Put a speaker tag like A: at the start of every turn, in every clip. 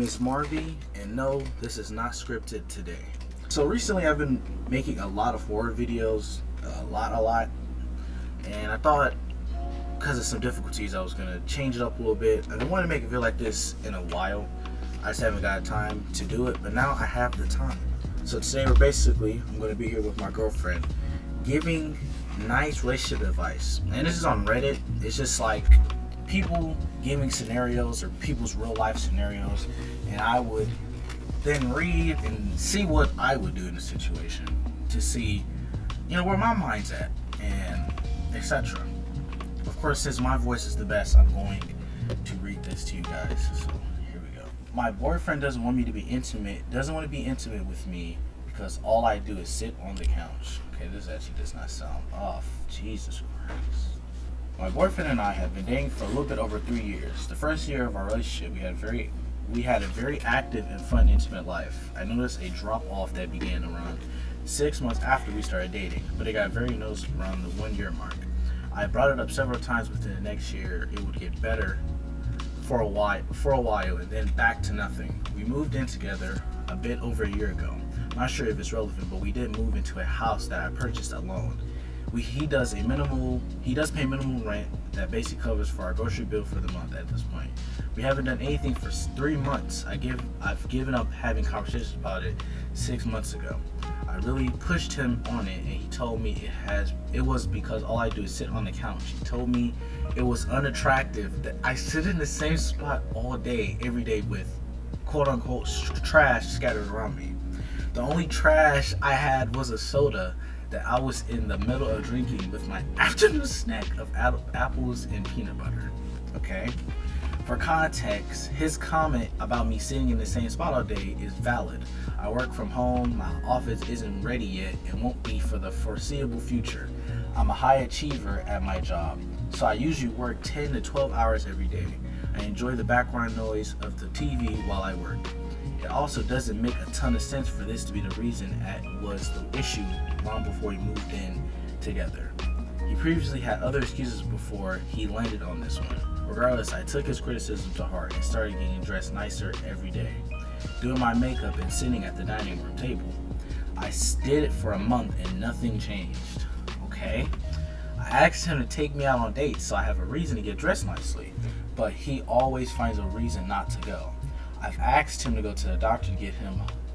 A: is Marvy, and no, this is not scripted today. So recently I've been making a lot of horror videos, a lot, and I thought because of some difficulties I was going to change it up a little bit. I didn't want to make a video like this in a while. I just haven't got time to do it, but now I have the time. So today I'm going to be here with my girlfriend giving nice relationship advice. And this is on Reddit. It's just like people giving scenarios or people's real life scenarios, and I would then read and see what I would do in the situation to see, where my mind's at and etc. Of course, since my voice is the best, I'm going to read this to you guys. So here we go. My boyfriend doesn't want to be intimate with me because all I do is sit on the couch. Okay, this actually does not sound off. Jesus Christ. My boyfriend and I have been dating for a little bit over 3 years. The first year of our relationship, we had a very active and fun, intimate life. I noticed a drop-off that began around 6 months after we started dating, but it got very noticeable around the 1 year mark. I brought it up several times within the next year. It would get better for a while, and then back to nothing. We moved in together a bit over a year ago. I'm not sure if it's relevant, but we did move into a house that I purchased alone. He does pay minimal rent that basically covers for our grocery bill for the month at this point. We haven't done anything for 3 months. I've given up having conversations about it 6 months ago. I really pushed him on it, and he told me it was because all I do is sit on the couch. He told me it was unattractive that I sit in the same spot all day, every day with quote unquote trash scattered around me. The only trash I had was a soda that I was in the middle of drinking with my afternoon snack of apples and peanut butter. Okay? For context, his comment about me sitting in the same spot all day is valid. I work from home, my office isn't ready yet, and won't be for the foreseeable future. I'm a high achiever at my job, so I usually work 10 to 12 hours every day. I enjoy the background noise of the TV while I work. It also doesn't make a ton of sense for this to be the reason was the issue long before we moved in together. He previously had other excuses before he landed on this one. Regardless, I took his criticism to heart and started getting dressed nicer every day, doing my makeup and sitting at the dining room table. I did it for a month and nothing changed. Okay? I asked him to take me out on dates so I have a reason to get dressed nicely, but he always finds a reason not to go. I've asked him to go to the doctor to get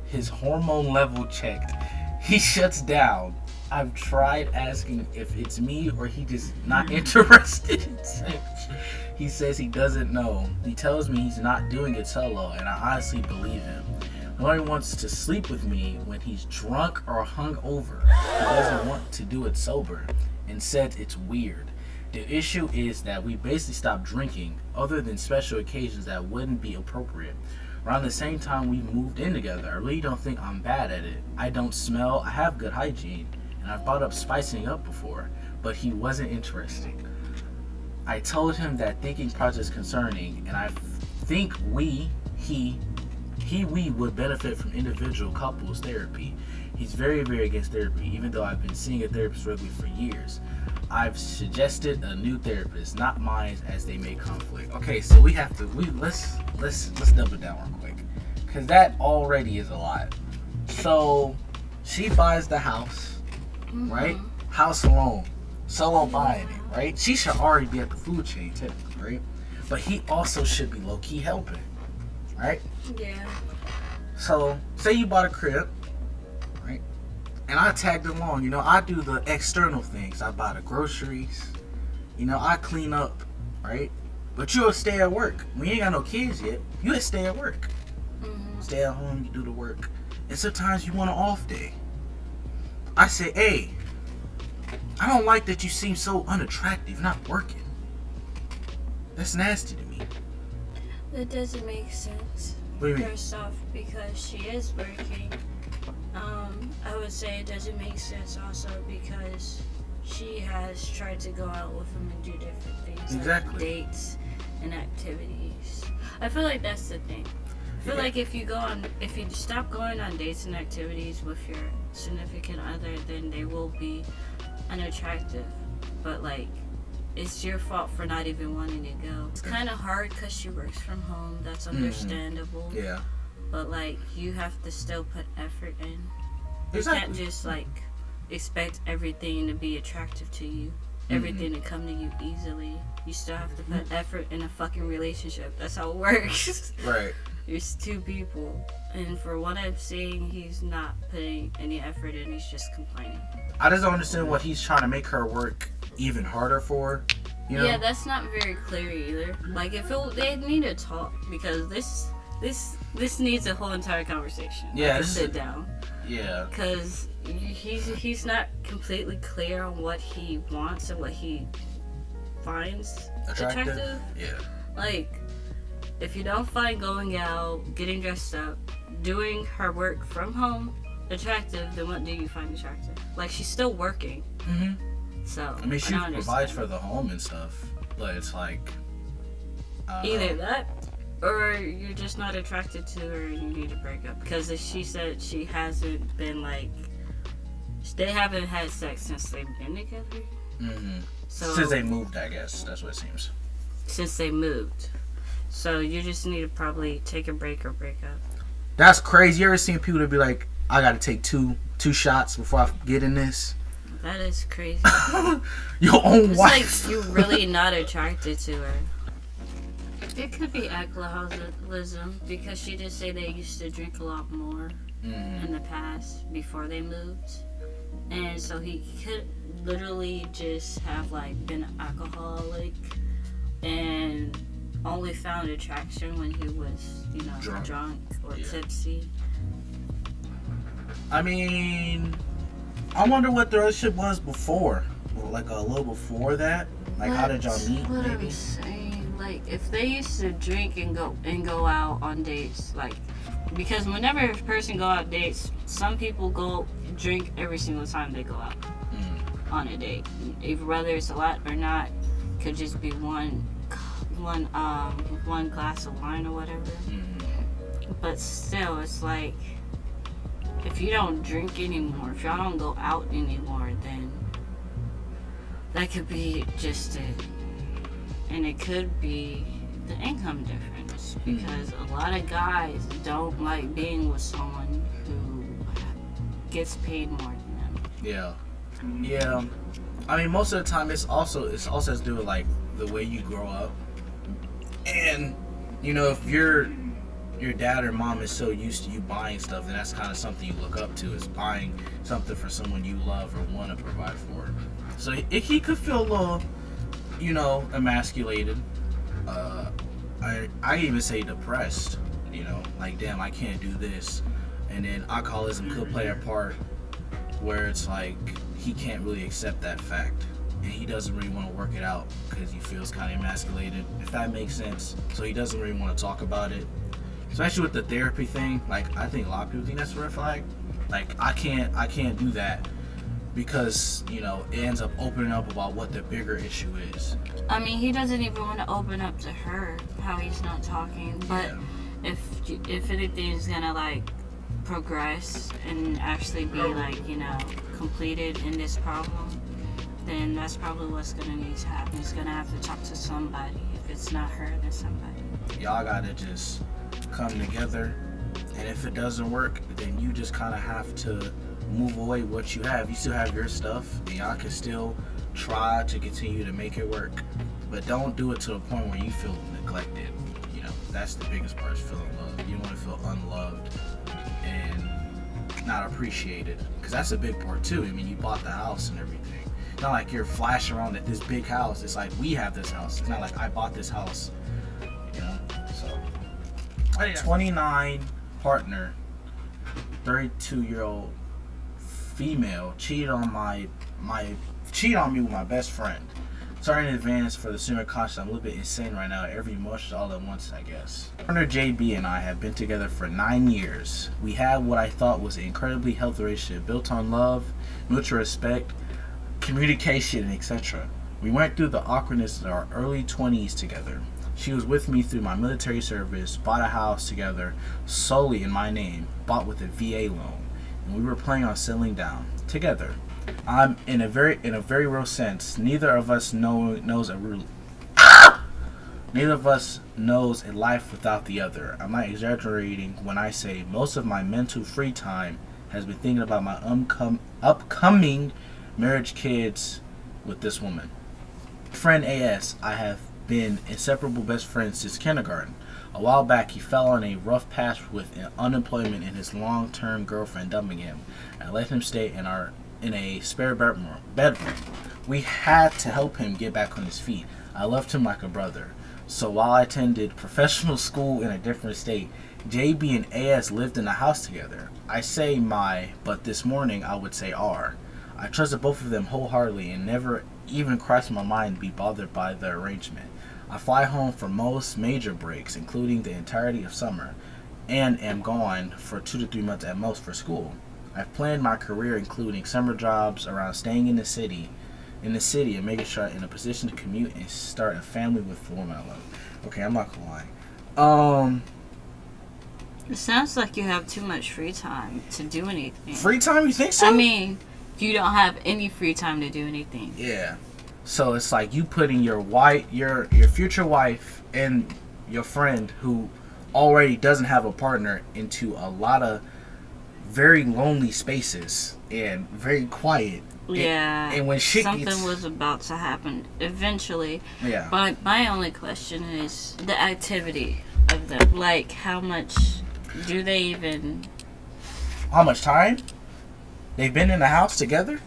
A: his hormone level checked. He shuts down. I've tried asking if it's me or he just not interested in sex. He says he doesn't know. He tells me he's not doing it solo, and I honestly believe him. He only wants to sleep with me when he's drunk or hungover. He doesn't want to do it sober and said it's weird. The issue is that we basically stopped drinking other than special occasions that wouldn't be appropriate. Around the same time we moved in together, I really don't think I'm bad at it. I don't smell, I have good hygiene, and I've brought up spicing up before, but he wasn't interested. I told him that thinking project is concerning, and I think we would benefit from individual couples therapy. He's very, very against therapy, even though I've been seeing a therapist regularly for years. I've suggested a new therapist, not mine, as they may conflict. Okay, so let's double down real quick, because that already is a lot. So she buys the house, right? House alone, solo buying it, right? She should already be at the food chain, typically, right? But he also should be low key helping, right?
B: Yeah.
A: So say you bought a crib, right? And I tagged along, I do the external things. I buy the groceries, I clean up, right? But you'll stay at work. When you ain't got no kids yet, you just stay at work. Stay at home, you do the work. And sometimes you want an off day. I say, hey, I don't like that you seem so unattractive, not working. That's nasty to me.
B: That doesn't make sense.
A: What do you mean?
B: First off, because she is working. I would say it doesn't make sense also because she has tried to go out with him and do different things.
A: Exactly.
B: Like dates and activities. I feel like that's the thing. I feel like if you stop going on dates and activities with your significant other, then they will be unattractive. But like, it's your fault for not even wanting to go. It's kind of hard because she works from home. That's understandable.
A: Yeah.
B: But like, you have to still put effort in. You
A: Exactly.
B: can't just like expect everything to be attractive to you, everything to come to you easily. You still have to put effort in a fucking relationship. That's how it works.
A: Right.
B: There's two people, and for what I'm seeing, he's not putting any effort in. He's just complaining.
A: I just don't understand what he's trying to make her work even harder for. You know?
B: Yeah, that's not very clear either. Like, if they need to talk, because this needs a whole entire conversation.
A: Yeah,
B: Like, to sit down.
A: Yeah.
B: Because he's not completely clear on what he wants and what he finds attractive.
A: Yeah.
B: Like, if you don't find going out, getting dressed up, doing her work from home attractive, then what do you find attractive? Like, she's still working.
A: Mm-hmm.
B: So,
A: I mean, she
B: don't
A: provides
B: understand.
A: for the home and stuff, but it's like...
B: Either that, or you're just not attracted to her and you need to break up. Because she said she hasn't been like... They haven't had sex since they've been together.
A: Mm-hmm.
B: So,
A: Since they moved, I guess. That's what it seems.
B: Since they moved. So you just need to probably take a break or break up.
A: That's crazy. You ever seen people that be like, I gotta take two shots before I get in this?
B: That is crazy.
A: Your own
B: It's
A: wife.
B: like you're really not attracted to her. It could be alcoholism because she did say they used to drink a lot more in the past before they moved. And so he could literally just have like been an alcoholic and only found attraction when he was, drunk or tipsy.
A: I mean, I wonder what the relationship was before. Like a little before that. Like, how did y'all meet?
B: What
A: Maybe.
B: I'm saying, like, if they used to drink and go out on dates, like, because whenever a person go out dates, some people go drink every single time they go out on a date. If whether it's a lot or not, could just be one glass of wine or whatever. But still, it's like, if you don't drink anymore, if y'all don't go out anymore, then that could be just it. And it could be the income difference, because a lot of guys don't like being with someone who gets paid more than them.
A: Yeah. I mean, most of the time it's also has to do with like the way you grow up. And if your dad or mom is so used to you buying stuff, then that's kind of something you look up to, is buying something for someone you love or want to provide for. So he could feel a little, emasculated. I even say depressed. Like, damn, I can't do this. And then alcoholism could play a part where it's like he can't really accept that fact, and he doesn't really want to work it out because he feels kind of emasculated, if that makes sense. So he doesn't really want to talk about it, especially with the therapy thing. Like, I think a lot of people think that's a red flag. Like, I can't do that because it ends up opening up about what the bigger issue is.
B: I mean, he doesn't even want to open up to her how he's not talking. But if anything is gonna like progress and actually be like completed in this problem, then that's probably what's gonna need to happen. He's gonna have to talk to somebody. If it's not her, then somebody.
A: Y'all gotta just come together, and if it doesn't work, then you just kind of have to move away what you have. You still have your stuff, and y'all can still try to continue to make it work, but don't do it to the point where you feel neglected. That's the biggest part, is feeling loved. You don't want to feel unloved and not appreciated, because that's a big part too. I mean, you bought the house and everything. It's not like you're flashing around at this big house. It's like, we have this house. It's not like I bought this house. So 29 partner, 32-year-old female cheated on me with my best friend. Sorry in advance for the sooner conscious. I'm a little bit insane right now. Every emotion all at once, I guess. Partner JB and I have been together for 9 years. We had what I thought was an incredibly healthy relationship built on love, mutual respect, communication, etc. We went through the awkwardness of our early 20s together. She was with me through my military service, bought a house together solely in my name, bought with a VA loan, and we were planning on settling down together. I'm in a very real sense. Neither of us knows a life without the other. I'm not exaggerating when I say most of my mental free time has been thinking about my upcoming marriage, kids with this woman. Friend AS, I have been inseparable best friends since kindergarten. A while back, he fell on a rough patch with unemployment and his long-term girlfriend dumping him. I let him stay in a spare bedroom. We had to help him get back on his feet. I loved him like a brother. So while I attended professional school in a different state, JB and AS lived in a house together. I say my, but this morning I would say our. I trusted both of them wholeheartedly and never even crossed my mind to be bothered by the arrangement. I fly home for most major breaks, including the entirety of summer, and am gone for 2 to 3 months at most for school. I've planned my career including summer jobs around staying in the city and making sure I'm in a position to commute and start a family with the woman I love. Okay, I'm not gonna lie.
B: It sounds like you have too much free time to do anything.
A: Free time, you think so?
B: I mean, you don't have any free time to do anything.
A: Yeah. So it's like you putting your future wife and your friend who already doesn't have a partner into a lot of very lonely spaces and very quiet.
B: Yeah.
A: And when shit
B: something was about to happen eventually.
A: Yeah.
B: But my only question is the activity of them. Like, how much do they even...
A: How much time? They've been in the house together?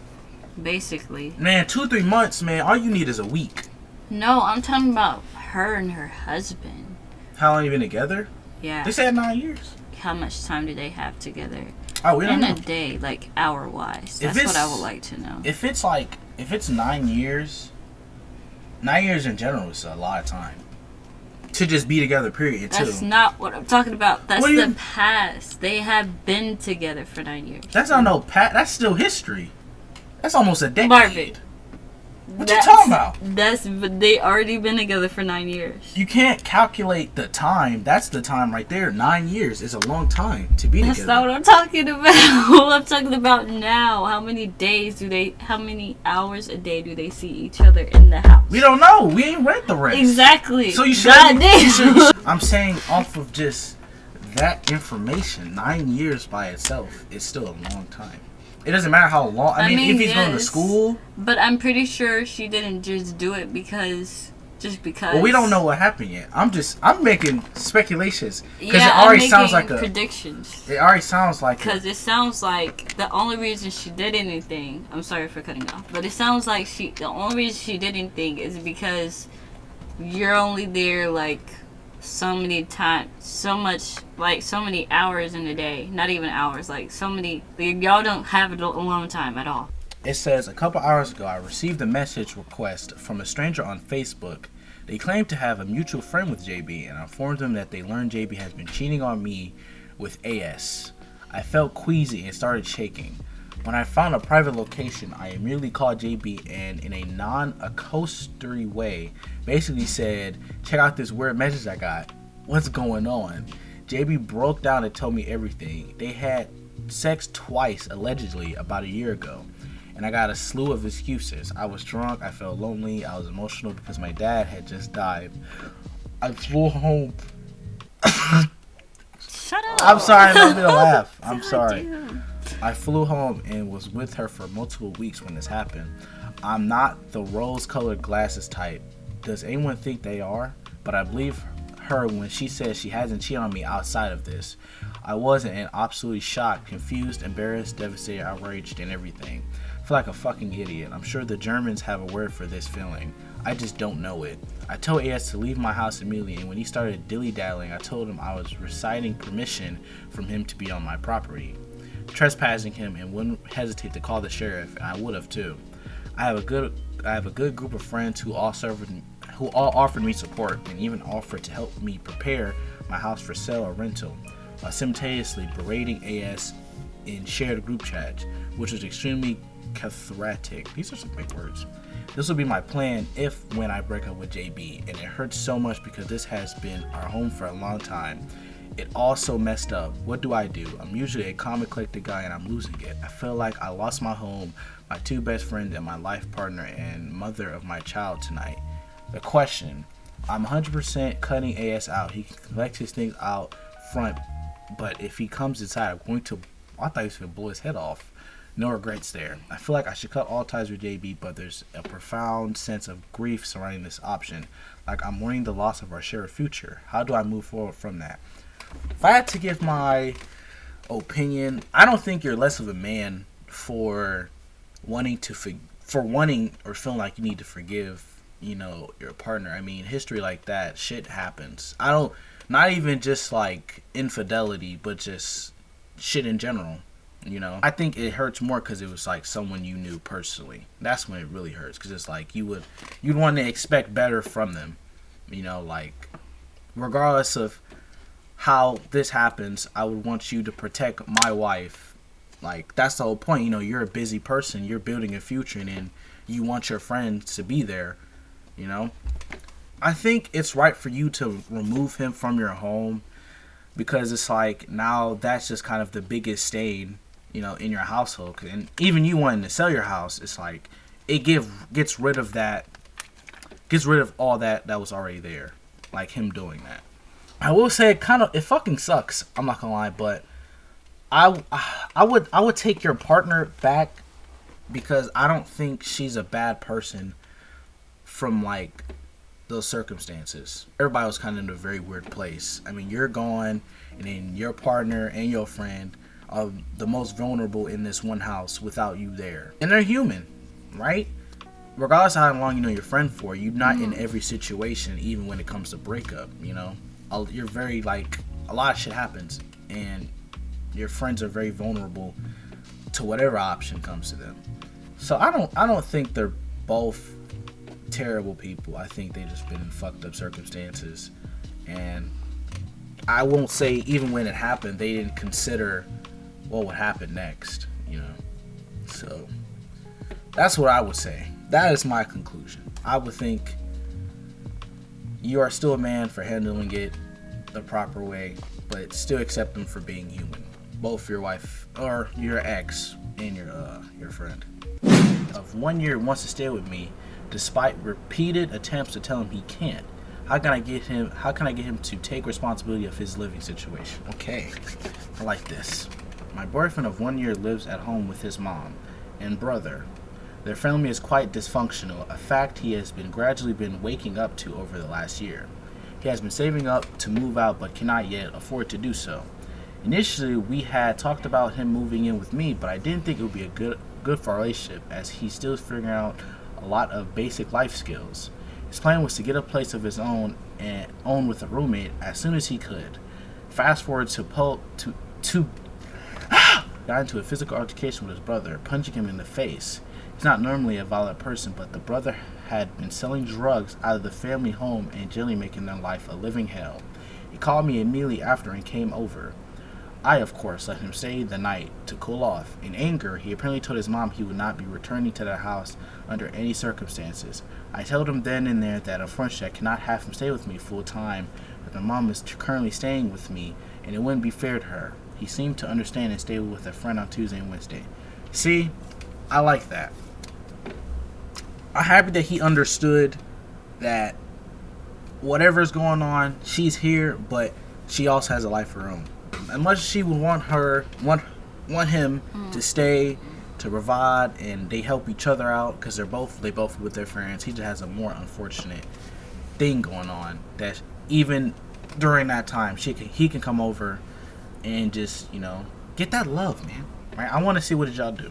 B: Basically.
A: Man, 2-3 months, man. All you need is a week.
B: No, I'm talking about her and her husband.
A: How long you been together?
B: Yeah.
A: They said 9 years.
B: How much time do they have together?
A: Oh, we don't know.
B: In a day, like hour-wise. That's what I would like to know.
A: If it's 9 years, 9 years in general is a lot of time. To just be together, period, too.
B: That's not what I'm talking about. That's the past. They have been together for 9 years.
A: That's not no past. That's still history. That's almost a decade.
B: Marvin.
A: What you talking about?
B: But they already been together for 9 years.
A: You can't calculate the time. That's the time right there. 9 years is a long time to be together.
B: That's not what I'm talking about. I'm talking about now. How many hours a day do they see each other in the house?
A: We don't know. We ain't read the rest.
B: Exactly.
A: So you should. I'm saying off of just that information, 9 years by itself is still a long time. It doesn't matter how long. I mean, if he's going to school.
B: But I'm pretty sure she didn't just do it because.
A: Well, we don't know what happened yet. I'm making speculations because
B: it
A: already sounds like
B: predictions.
A: It already sounds like
B: because it sounds like the only reason she did anything. I'm sorry for cutting off, but it sounds like the only reason she did anything is because you're only there like so many times, so many hours in a day. Not even hours, like so many. Y'all don't have a long time at all.
A: It says, a couple hours ago, I received a message request from a stranger on Facebook. They claim to have a mutual friend with JB, and I informed them that they learned JB has been cheating on me with AS. I felt queasy and started shaking. When I found a private location, I immediately called JB and in a non-accostory way, basically said, check out this weird message I got. What's going on? JB broke down and told me everything. They had sex twice, allegedly, about a year ago. And I got a slew of excuses. I was drunk, I felt lonely, I was emotional because my dad had just died. I flew home.
B: Shut up.
A: I'm sorry, I'm not gonna laugh. I'm sorry. I flew home and was with her for multiple weeks when this happened. I'm not the rose-colored glasses type. Does anyone think they are? But I believe her when she says she hasn't cheated on me outside of this. I wasn't and absolutely shocked, confused, embarrassed, devastated, outraged, and everything. I feel like a fucking idiot. I'm sure the Germans have a word for this feeling. I just don't know it. I told AS to leave my house immediately, and when he started dilly-dallying, I told him I was reciting permission from him to be on my property, trespassing him, and wouldn't hesitate to call the sheriff, and I would have too. I have a good group of friends who all offered me support and even offered to help me prepare my house for sale or rental, while simultaneously berating AS in shared group chats, which was extremely cathartic. These are some big words. This will be my plan when I break up with JB, and it hurts so much because this has been our home for a long time. it all so messed up. What do? I'm usually a calm and collected guy and I'm losing it. I feel like I lost my home, my two best friends, and my life partner and mother of my child tonight. The question: I'm 100% cutting AS out. He can collect his things out front, but if he comes inside, I'm going to. I thought he was going to blow his head off. No regrets there. I feel like I should cut all ties with JB, but there's a profound sense of grief surrounding this option. Like I'm mourning the loss of our shared future. How do I move forward from that? If I had to give my opinion, I don't think you're less of a man for wanting or feeling like you need to forgive, your partner. I mean, history like that, shit happens. Not even just like infidelity, but just shit in general. I think it hurts more because it was like someone you knew personally. That's when it really hurts, because it's like you'd want to expect better from them. Like regardless of how this happens, I would want you to protect my wife. Like that's the whole point. You're a busy person. You're building a future, and then you want your friends to be there. I think it's right for you to remove him from your home, because it's like now that's just kind of the biggest stain, in your household. And even you wanting to sell your house, it's like it gets rid of all that was already there, like him doing that. I will say it fucking sucks. I'm not gonna lie, but I would take your partner back, because I don't think she's a bad person from like those circumstances. Everybody was kind of in a very weird place. I mean, you're gone, and then your partner and your friend are the most vulnerable in this one house without you there. And they're human, right? Regardless of how long you know your friend for, you're not in every situation, even when it comes to breakup, You're very, like, a lot of shit happens, and your friends are very vulnerable to whatever option comes to them. So I don't think they're both terrible people. I think they just been in fucked up circumstances, and I won't say even when it happened they didn't consider what would happen next. So that's what I would say. That is my conclusion. I would think you are still a man for handling it the proper way, but still accept them for being human. Both your wife or your ex and your friend of 1 year wants to stay with me despite repeated attempts to tell him he can't. How can I get him to take responsibility of his living situation? Okay, I like this. My boyfriend of 1 year lives at home with his mom and brother. Their family is quite dysfunctional, a fact he has gradually been waking up to over the last year. He has been saving up to move out but cannot yet afford to do so. Initially, we had talked about him moving in with me, but I didn't think it would be a good for our relationship, as he's still figuring out a lot of basic life skills. His plan was to get a place of his own and own with a roommate as soon as he could. Fast forward to got into a physical altercation with his brother, punching him in the face. He's not normally a violent person, but the brother had been selling drugs out of the family home and generally making their life a living hell. He called me immediately after and came over. I, of course, let him stay the night to cool off. In anger, he apparently told his mom he would not be returning to the house under any circumstances. I told him then and there that unfortunately I cannot have him stay with me full time, that my mom is currently staying with me, and it wouldn't be fair to her. He seemed to understand and stayed with a friend on Tuesday and Wednesday. See, I like that. I'm happy that he understood that whatever's going on, she's here, but she also has a life of her own. As much as she would want him to stay, to provide, and they help each other out because they both with their parents. He just has a more unfortunate thing going on that even during that time he can come over and just get that love, man. Right? I want to see what did y'all do.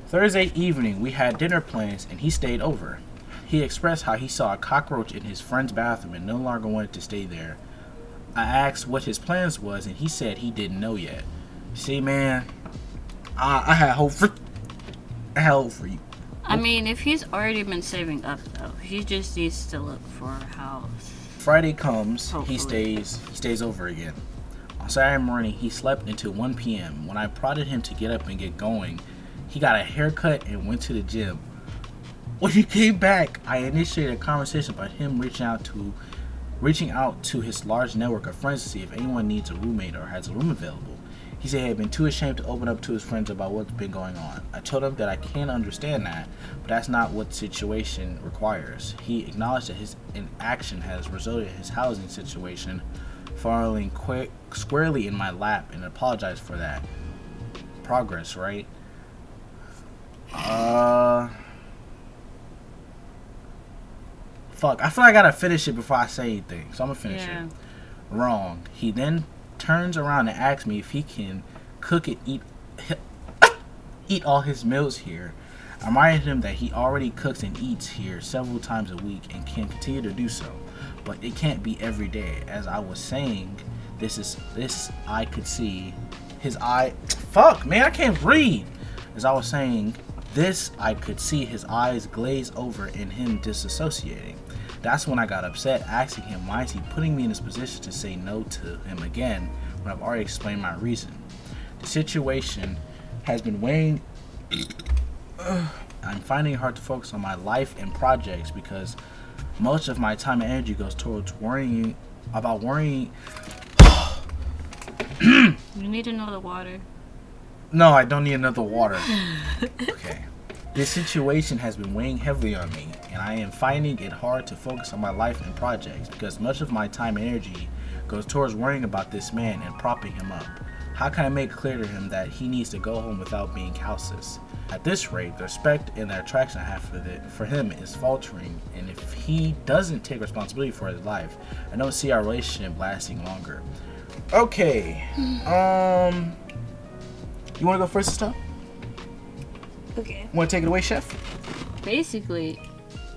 A: Thursday evening, we had dinner plans and he stayed over. He expressed how he saw a cockroach in his friend's bathroom and no longer wanted to stay there. I asked what his plans was and he said he didn't know yet. See, man, I had hope for you.
B: I mean, if he's already been saving up though, he just needs to look for a house.
A: Friday comes,
B: hopefully.
A: He stays over again. On Saturday morning, he slept until 1 p.m. When I prodded him to get up and get going, he got a haircut and went to the gym. When he came back, I initiated a conversation about him reaching out to reaching out to his large network of friends to see if anyone needs a roommate or has a room available. He said he had been too ashamed to open up to his friends about what's been going on. I told him that I can understand that, but that's not what the situation requires. He acknowledged that his inaction has resulted in his housing situation falling squarely in my lap and apologized for that. Progress, right? Fuck. I feel like I gotta finish it before I say anything, so I'm gonna finish it. Wrong. He then turns around and asks me if he can cook and eat all his meals here. I reminded him that he already cooks and eats here several times a week and can continue to do so, but it can't be every day. As I was saying, this I could see his eye. Fuck, man, I can't read. As I was saying this, I could see his eyes glaze over and him disassociating. That's when I got upset, asking him why is he putting me in this position to say no to him again when I've already explained my reason. The situation has been weighing. I'm finding it hard to focus on my life and projects because most of my time and energy goes towards worrying.
B: You need another water.
A: No, I don't need another water. Okay. This situation has been weighing heavily on me, and I am finding it hard to focus on my life and projects because much of my time and energy goes towards worrying about this man and propping him up. How can I make clear to him that he needs to go home without being houseless? At this rate, the respect and the attraction I have for him is faltering, and if he doesn't take responsibility for his life, I don't see our relationship lasting longer. Okay. You want to go first this time?
B: Okay.
A: Want to take it away, Chef?
B: Basically,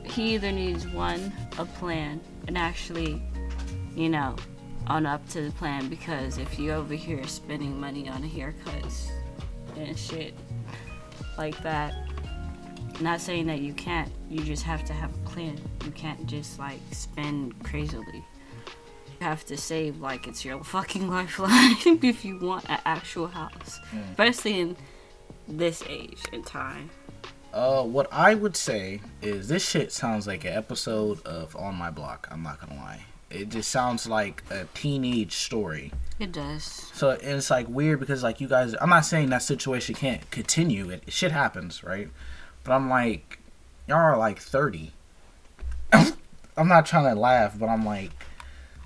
B: he either needs a plan, and actually, on up to the plan, because if you over here spending money on haircuts and shit like that, not saying that you can't, you just have to have a plan. You can't just spend crazily. You have to save like it's your fucking lifeline if you want an actual house, especially in this age and time.
A: What I would say is this shit sounds like an episode of On My Block. I'm not gonna lie. It just sounds like a teenage story.
B: It does.
A: So and it's weird because you guys, I'm not saying that situation can't continue. Shit happens, right? But I'm y'all are 30. I'm not trying to laugh, but I'm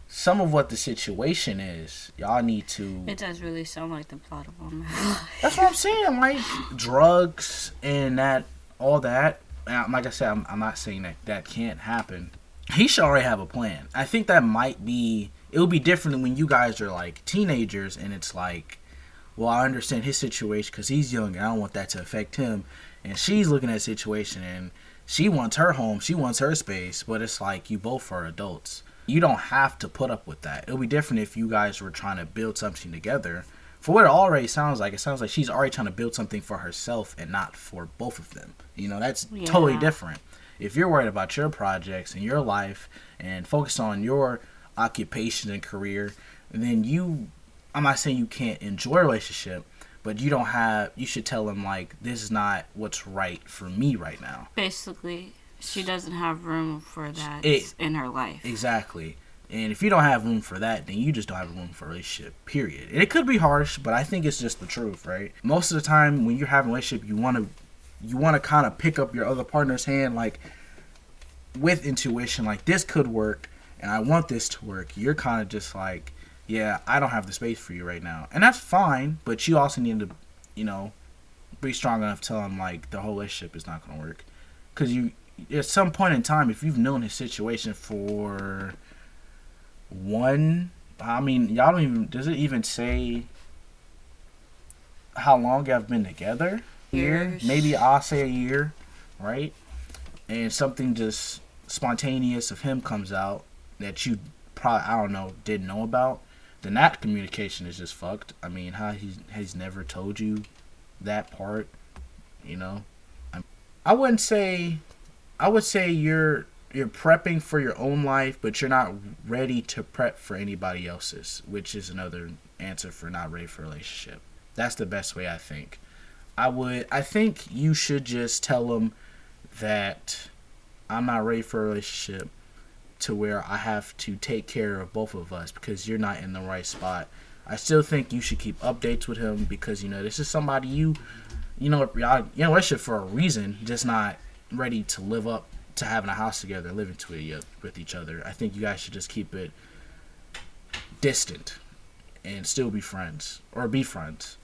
A: some of what the situation is, y'all need to.
B: It does really sound like the plot of On My Block.
A: That's what I'm saying. Drugs and all that. Like I said, I'm not saying that can't happen. He should already have a plan. I think that might be. It would be different than when you guys are teenagers and it's well, I understand his situation because he's young and I don't want that to affect him. And she's looking at the situation and she wants her home, she wants her space, but it's you both are adults. You don't have to put up with that. It would be different if you guys were trying to build something together. For what it already sounds like, it sounds like she's already trying to build something for herself and not for both of them. That's totally different. If you're worried about your projects and your life and focus on your occupation and career, then I'm not saying you can't enjoy a relationship, but you should tell him this is not what's right for me right now.
B: Basically, she doesn't have room for that in her life. Exactly.
A: And if you don't have room for that, then you just don't have room for a relationship, period. And it could be harsh, but I think it's just the truth, right? Most of the time when you're having a relationship, you want to kind of pick up your other partner's hand with intuition, this could work and I want this to work. You're kind of just yeah, I don't have the space for you right now. And that's fine, but you also need to, be strong enough to tell him the whole relationship is not going to work. Because at some point in time, if you've known his situation for y'all don't even, does it even say how long y'all have been together?
B: Years.
A: Maybe I'll say a year, right? And something just spontaneous of him comes out that you probably, didn't know about, then that communication is just fucked. How he's never told you that part, I would say you're prepping for your own life, but you're not ready to prep for anybody else's, which is another answer for not ready for a relationship. That's the best way, I think. I think you should just tell him that I'm not ready for a relationship to where I have to take care of both of us because you're not in the right spot. I still think you should keep updates with him because, you know, this is somebody y'all relationship for a reason, just not ready to live up to having a house together, living with each other. I think you guys should just keep it distant and still be friends, or be friends.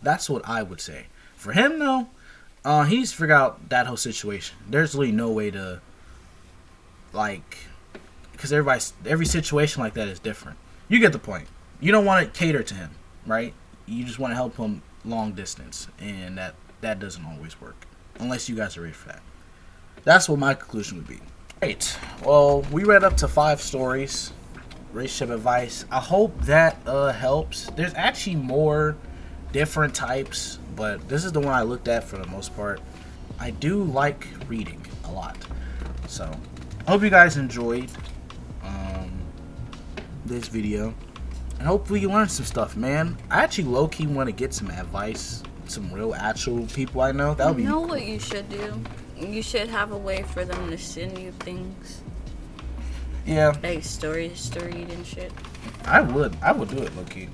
A: That's what I would say. For him, though, he's figured out that whole situation. There's really no way to, like, because every situation like that is different. You get the point. You don't want to cater to him, right? You just want to help him long distance, and that doesn't always work unless you guys are ready for that. That's what my conclusion would be. Great. Well, we read up to 5 stories, relationship advice. I hope that helps. There's actually more different types, but this is the one I looked at for the most part. I do like reading a lot, so I hope you guys enjoyed this video. And hopefully you learned some stuff, man. I actually low-key want to get some advice, some real actual people I know. That would be.
B: You know what you should do? You should have a way for them to send you things.
A: Yeah.
B: Like stories to read and shit.
A: I would do it, low-key.